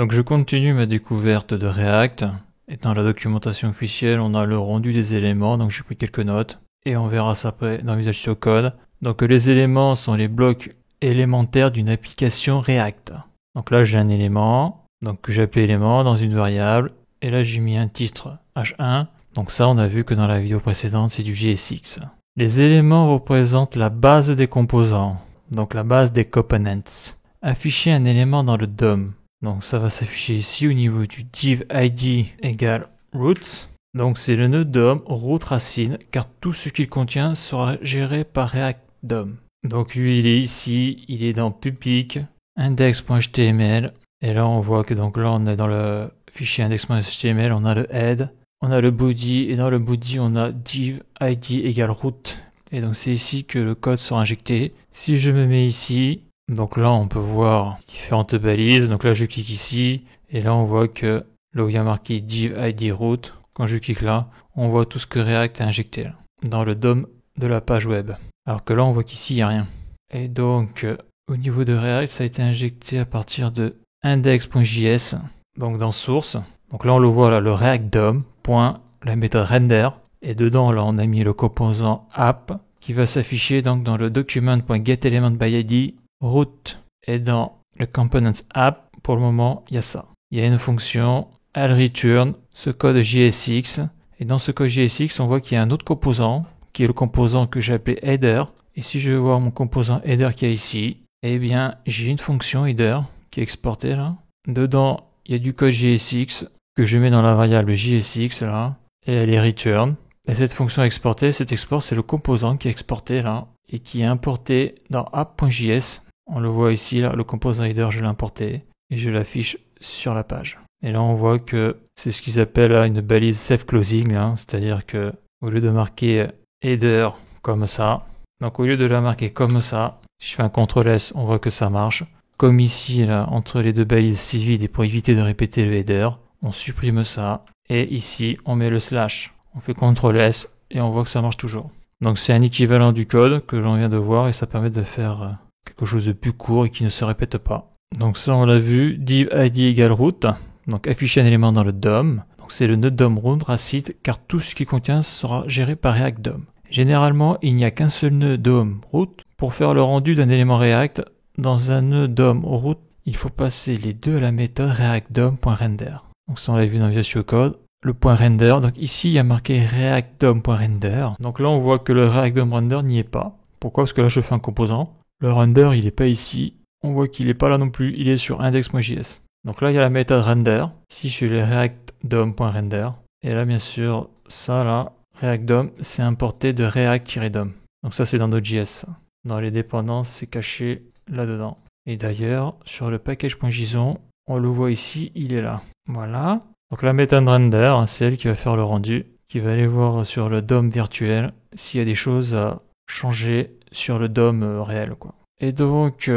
Donc je continue ma découverte de React. Et dans la documentation officielle, on a le rendu des éléments, donc j'ai pris quelques notes. Et on verra ça après dans Visual Studio Code. Donc les éléments sont les blocs élémentaires d'une application React. Donc là j'ai un élément, donc que j'ai appelé élément dans une variable. Et là j'ai mis un titre H1. Donc ça on a vu que dans la vidéo précédente c'est du JSX. Les éléments représentent la base des composants, donc la base des components. Afficher un élément dans le DOM. Donc ça va s'afficher ici au niveau du div id égale roots. Donc c'est le nœud DOM root racine car tout ce qu'il contient sera géré par React DOM. Donc lui il est ici, il est dans public index.html et là on voit que donc là on est dans le fichier index.html, on a le head, on a le body et dans le body on a div id égale root et donc c'est ici que le code sera injecté. Si je me mets ici, donc là on peut voir différentes balises, donc là je clique ici et là on voit que là où il y a marqué div id root, quand je clique là, on voit tout ce que React a injecté là, dans le DOM de la page web. Alors que là on voit qu'ici il n'y a rien. Et donc au niveau de React ça a été injecté à partir de index.js, donc dans source. Donc là on le voit là, le React DOM, point, la méthode render, et dedans là on a mis le composant app qui va s'afficher donc dans le document.getElementById root et dans le components app, pour le moment, il y a ça. Il y a une fonction, elle return ce code JSX. Et dans ce code JSX, on voit qu'il y a un autre composant, qui est le composant que j'ai appelé header. Et si je veux voir mon composant header qui est ici, eh bien, j'ai une fonction header qui est exportée là. Dedans, il y a du code JSX que je mets dans la variable JSX là. Et elle est return. Et cette fonction exportée, cet export, c'est le composant qui est exporté là et qui est importé dans app.js. On le voit ici, là, le composant header, je l'ai importé et je l'affiche sur la page. Et là, on voit que c'est ce qu'ils appellent là, une balise self-closing, c'est-à-dire que au lieu de marquer header comme ça, donc au lieu de la marquer comme ça, si je fais un CTRL-S, on voit que ça marche. Comme ici, là, entre les deux balises c'est vide et pour éviter de répéter le header, on supprime ça. Et ici, on met le slash. On fait CTRL-S et on voit que ça marche toujours. Donc c'est un équivalent du code que l'on vient de voir et ça permet de faire quelque chose de plus court et qui ne se répète pas. Donc ça on l'a vu, div id égale root, donc afficher un élément dans le DOM. Donc c'est le nœud DOM root racine car tout ce qui contient sera géré par React DOM. Généralement il n'y a qu'un seul nœud DOM root. Pour faire le rendu d'un élément React, dans un nœud DOM root, il faut passer les deux à la méthode React DOM.render. Donc ça on l'a vu dans Visual Studio Code. Le point render, donc ici il y a marqué React DOM.render. Donc là on voit que le React DOM.render n'y est pas. Pourquoi? Parce que là je fais un composant. Le render il n'est pas ici. On voit qu'il n'est pas là non plus, il est sur index.js. Donc là il y a la méthode render. Ici je fais le React DOM.render. Et là bien sûr, ça là, React DOM, c'est importé de React-DOM. Donc ça c'est dans Node.js. Dans les dépendances, c'est caché là-dedans. Et d'ailleurs, sur le package.json, on le voit ici, il est là. Voilà. Donc la méthode render, c'est elle qui va faire le rendu, qui va aller voir sur le DOM virtuel s'il y a des choses à changer sur le DOM réel, quoi. Et donc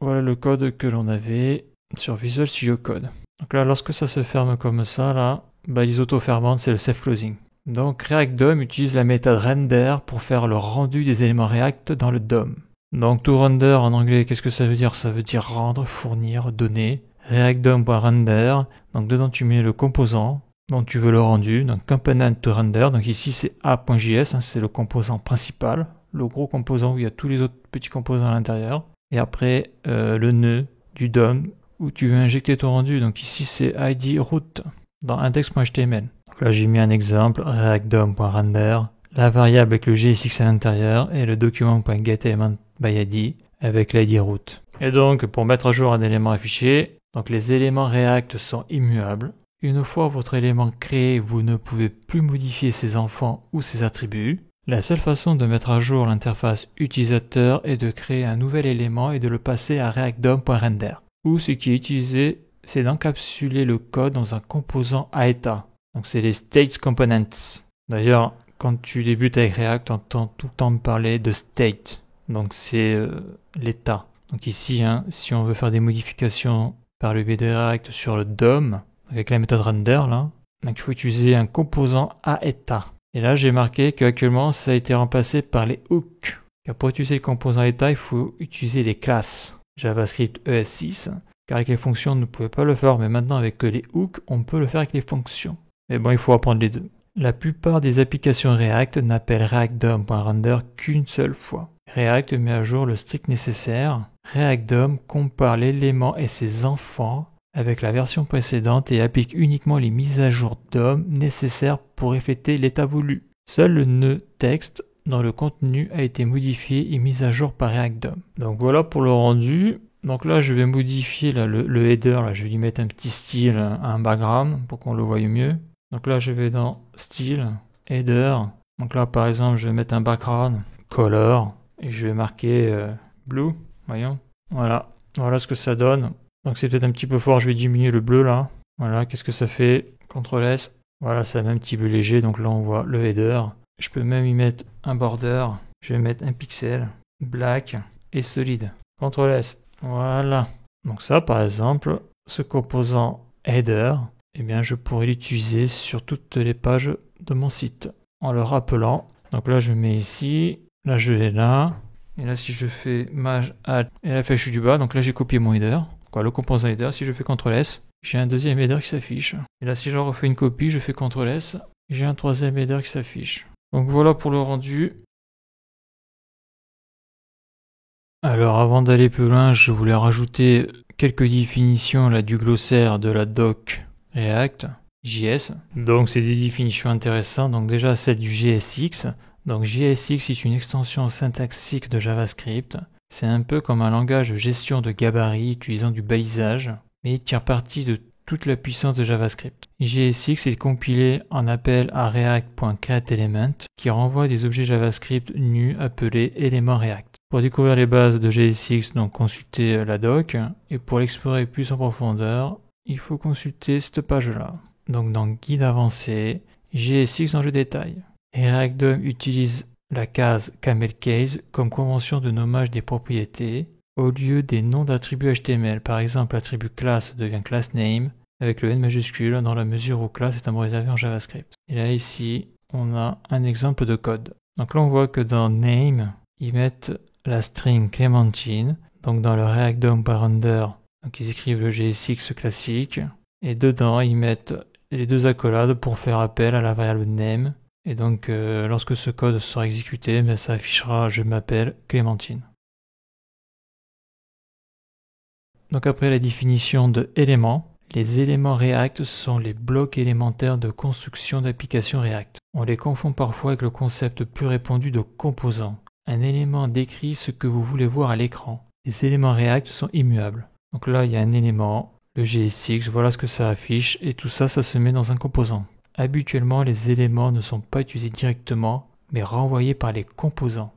voilà le code que l'on avait sur Visual Studio Code. Donc là, lorsque ça se ferme comme ça, là, balise auto-fermante, c'est le self-closing. Donc React DOM utilise la méthode render pour faire le rendu des éléments React dans le DOM. Donc to render en anglais, qu'est-ce que ça veut dire? Ça veut dire rendre, fournir, donner. React DOM.render, donc dedans tu mets le composant dont tu veux le rendu, donc component to render, donc ici c'est app.js, c'est le composant principal, le gros composant où il y a tous les autres petits composants à l'intérieur, et après le nœud du DOM où tu veux injecter ton rendu, donc ici c'est id root dans index.html. Donc là j'ai mis un exemple, React DOM.render, la variable avec le JSX à l'intérieur et le document.getElementById avec l'id root. Et donc pour mettre à jour un élément affiché, donc les éléments React sont immuables. Une fois votre élément créé, vous ne pouvez plus modifier ses enfants ou ses attributs. La seule façon de mettre à jour l'interface utilisateur est de créer un nouvel élément et de le passer à React DOM.render. Ou ce qui est utilisé, c'est d'encapsuler le code dans un composant à état. Donc c'est les state components. D'ailleurs, quand tu débutes avec React, tu entends tout le temps me parler de state. Donc c'est l'état. Donc ici, si on veut faire des modifications par le biais de React sur le DOM, avec la méthode render, là, donc il faut utiliser un composant à état. Et là, j'ai marqué qu'actuellement, ça a été remplacé par les hooks. Car pour utiliser le composant à état, il faut utiliser les classes JavaScript ES6. car avec les fonctions on ne pouvait pas le faire, mais maintenant avec les hooks on peut le faire avec les fonctions. Mais bon, il faut apprendre les deux. La plupart des applications React n'appellent react-dom.render qu'une seule fois. React met à jour le strict nécessaire. React-dom compare l'élément et ses enfants avec la version précédente et applique uniquement les mises à jour DOM nécessaires pour refléter l'état voulu. Seul le nœud texte dans le contenu a été modifié et mis à jour par React-dom. Donc voilà pour le rendu. Donc là je vais modifier là, le header, là, je vais lui mettre un petit style, un background pour qu'on le voie mieux. Donc là je vais dans style, header. Donc là par exemple je vais mettre un background, color, et je vais marquer blue, voyons. Voilà ce que ça donne. Donc c'est peut-être un petit peu fort, je vais diminuer le bleu là. Voilà, qu'est-ce que ça fait? CTRL S. Voilà, ça met un petit peu léger, donc là on voit le header. Je peux même y mettre un border. Je vais mettre un pixel, black et solide. CTRL S. Voilà. Donc ça par exemple, ce composant header, eh bien je pourrais l'utiliser sur toutes les pages de mon site en le rappelant. Donc là je mets ici, là je vais là, et là si je fais maj add et la flèche du bas, donc là j'ai copié mon header, quoi, le composant header. Si je fais CTRL S, j'ai un deuxième header qui s'affiche. Et là si je refais une copie, je fais CTRL S, j'ai un troisième header qui s'affiche. Donc voilà pour le rendu. Alors avant d'aller plus loin, je voulais rajouter quelques définitions là, du glossaire de la doc React JS. Donc c'est des définitions intéressantes. Donc déjà celle du JSX. Donc JSX est une extension syntaxique de JavaScript. C'est un peu comme un langage de gestion de gabarit utilisant du balisage, mais il tire parti de toute la puissance de JavaScript. JSX est compilé en appel à react.createElement qui renvoie des objets JavaScript nus appelés éléments React. Pour découvrir les bases de JSX, donc consultez la doc, et pour l'explorer plus en profondeur, il faut consulter cette page-là. Donc dans Guide avancé, JSX dans le détail. Et React-DOM utilise la case CamelCase comme convention de nommage des propriétés au lieu des noms d'attributs HTML. Par exemple, l'attribut class devient className avec le N majuscule dans la mesure où class est un mot réservé en JavaScript. Et là ici, on a un exemple de code. Donc là on voit que dans name, ils mettent la string Clémentine, donc dans le react-dom.render, donc ils écrivent le JSX classique, et dedans ils mettent les deux accolades pour faire appel à la variable name, et donc lorsque ce code sera exécuté, ben, ça affichera je m'appelle Clémentine. Donc après la définition de éléments, les éléments React sont les blocs élémentaires de construction d'applications React. On les confond parfois avec le concept plus répandu de composants. Un élément décrit ce que vous voulez voir à l'écran. Les éléments React sont immuables. Donc là, il y a un élément, le JSX, voilà ce que ça affiche, et tout ça, ça se met dans un composant. Habituellement, les éléments ne sont pas utilisés directement, mais renvoyés par les composants.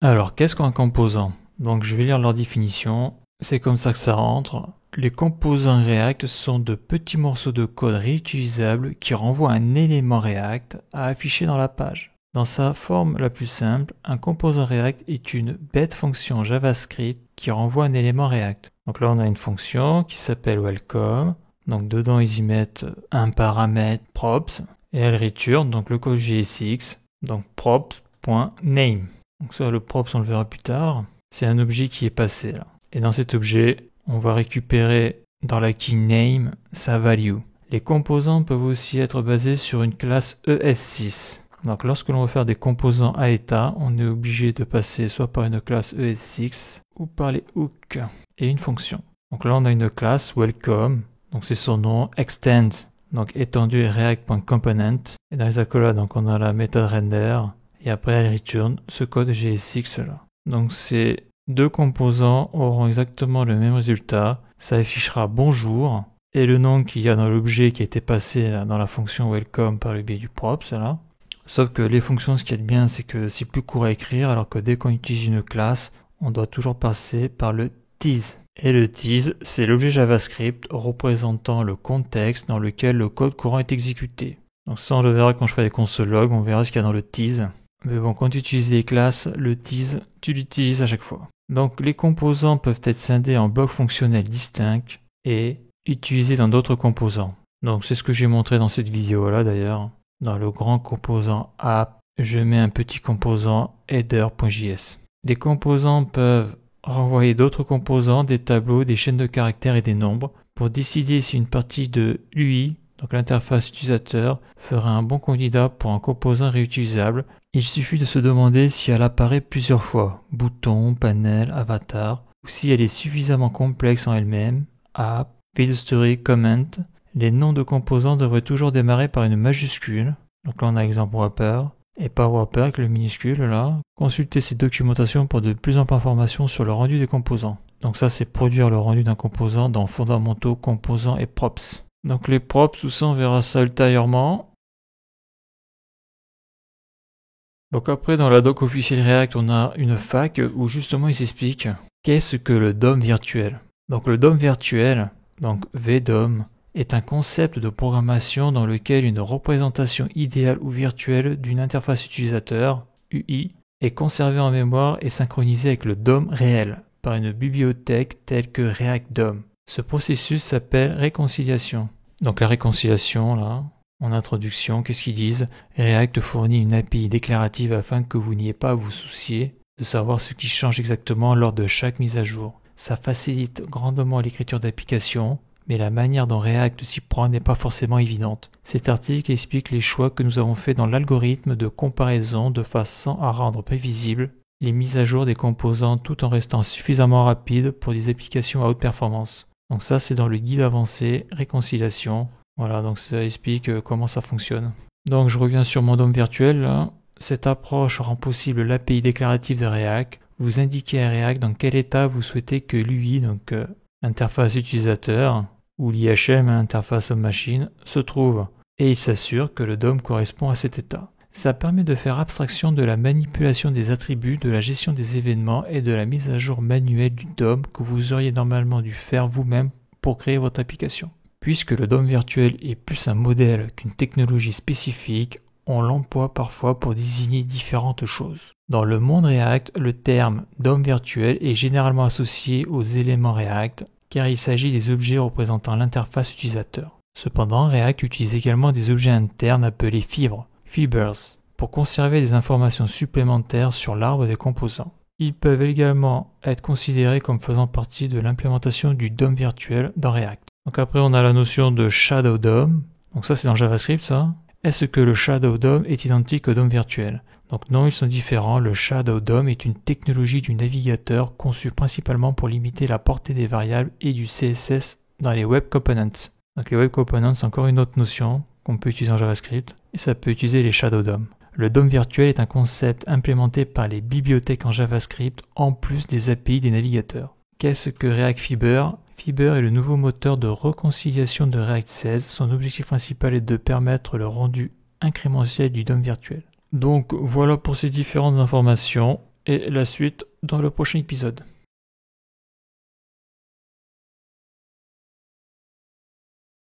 Alors, qu'est-ce qu'un composant? Donc, je vais lire leur définition. C'est comme ça que ça rentre. Les composants React sont de petits morceaux de code réutilisables qui renvoient un élément React à afficher dans la page. Dans sa forme la plus simple, un composant React est une bête fonction JavaScript qui renvoie un élément React. Donc là, on a une fonction qui s'appelle welcome. Donc dedans, ils y mettent un paramètre props et elle return donc le code JSX, donc props.name. Donc ça, le props, on le verra plus tard. C'est un objet qui est passé là. Et dans cet objet, on va récupérer dans la key name sa value. Les composants peuvent aussi être basés sur une classe ES6. Donc lorsque l'on veut faire des composants à état, on est obligé de passer soit par une classe ES6 ou par les hooks et une fonction. Donc là on a une classe welcome, donc c'est son nom, extends, donc étendu react.component. Et dans les accolades, donc on a la méthode render et après elle return ce code JSX là. Donc ces deux composants auront exactement le même résultat. Ça affichera bonjour et le nom qu'il y a dans l'objet qui a été passé là, dans la fonction welcome par le biais du props là. Sauf que les fonctions, ce qui est bien, c'est que c'est plus court à écrire, alors que dès qu'on utilise une classe, on doit toujours passer par le tease. Et le tease, c'est l'objet JavaScript représentant le contexte dans lequel le code courant est exécuté. Donc ça, on le verra quand je ferai des console logs, on verra ce qu'il y a dans le tease. Mais bon, quand tu utilises les classes, le tease, tu l'utilises à chaque fois. Donc les composants peuvent être scindés en blocs fonctionnels distincts et utilisés dans d'autres composants. Donc c'est ce que j'ai montré dans cette vidéo-là d'ailleurs. Dans le grand composant app, je mets un petit composant header.js. Les composants peuvent renvoyer d'autres composants, des tableaux, des chaînes de caractères et des nombres pour décider si une partie de l'UI, donc l'interface utilisateur, fera un bon candidat pour un composant réutilisable. Il suffit de se demander si elle apparaît plusieurs fois, bouton, panel, avatar, ou si elle est suffisamment complexe en elle-même, app, field history, comment. Les noms de composants devraient toujours démarrer par une majuscule. Donc là on a exemple wrapper, et pas wrapper avec le minuscule là. Consultez ces documentations pour de plus amples informations sur le rendu des composants. Donc ça c'est produire le rendu d'un composant dans fondamentaux, composants et props. Donc les props, tout ça on verra ça ultérieurement. Donc après dans la doc officielle React on a une fac où justement il s'explique qu'est-ce que le DOM virtuel. Donc le DOM virtuel, donc VDOM, est un concept de programmation dans lequel une représentation idéale ou virtuelle d'une interface utilisateur, UI, est conservée en mémoire et synchronisée avec le DOM réel par une bibliothèque telle que React DOM. Ce processus s'appelle réconciliation. Donc la réconciliation, là, en introduction, qu'est-ce qu'ils disent? React fournit une API déclarative afin que vous n'ayez pas à vous soucier de savoir ce qui change exactement lors de chaque mise à jour. Ça facilite grandement l'écriture d'applications, mais la manière dont React s'y prend n'est pas forcément évidente. Cet article explique les choix que nous avons faits dans l'algorithme de comparaison de façon à rendre prévisibles les mises à jour des composants tout en restant suffisamment rapide pour des applications à haute performance. Donc ça c'est dans le guide avancé, réconciliation. Voilà, donc ça explique comment ça fonctionne. Donc je reviens sur mon DOM virtuel là. Cette approche rend possible l'API déclarative de React. Vous indiquez à React dans quel état vous souhaitez que l'UI, donc interface utilisateur, ou l'IHM, interface homme-machine, se trouve, et il s'assure que le DOM correspond à cet état. Ça permet de faire abstraction de la manipulation des attributs, de la gestion des événements et de la mise à jour manuelle du DOM que vous auriez normalement dû faire vous-même pour créer votre application. Puisque le DOM virtuel est plus un modèle qu'une technologie spécifique, on l'emploie parfois pour désigner différentes choses. Dans le monde React, le terme DOM virtuel est généralement associé aux éléments React, car il s'agit des objets représentant l'interface utilisateur. Cependant, React utilise également des objets internes appelés fibres, fibers, pour conserver des informations supplémentaires sur l'arbre des composants. Ils peuvent également être considérés comme faisant partie de l'implémentation du DOM virtuel dans React. Donc après, on a la notion de Shadow DOM. Donc ça, c'est dans JavaScript, ça. Est-ce que le Shadow DOM est identique au DOM virtuel? Donc non, ils sont différents. Le Shadow DOM est une technologie du navigateur conçue principalement pour limiter la portée des variables et du CSS dans les Web Components. Donc les Web Components, c'est encore une autre notion qu'on peut utiliser en JavaScript, et ça peut utiliser les Shadow DOM. Le DOM virtuel est un concept implémenté par les bibliothèques en JavaScript en plus des API des navigateurs. Qu'est-ce que React Fiber? Fiber est le nouveau moteur de réconciliation de React 16. Son objectif principal est de permettre le rendu incrémentiel du DOM virtuel. Donc voilà pour ces différentes informations et la suite dans le prochain épisode.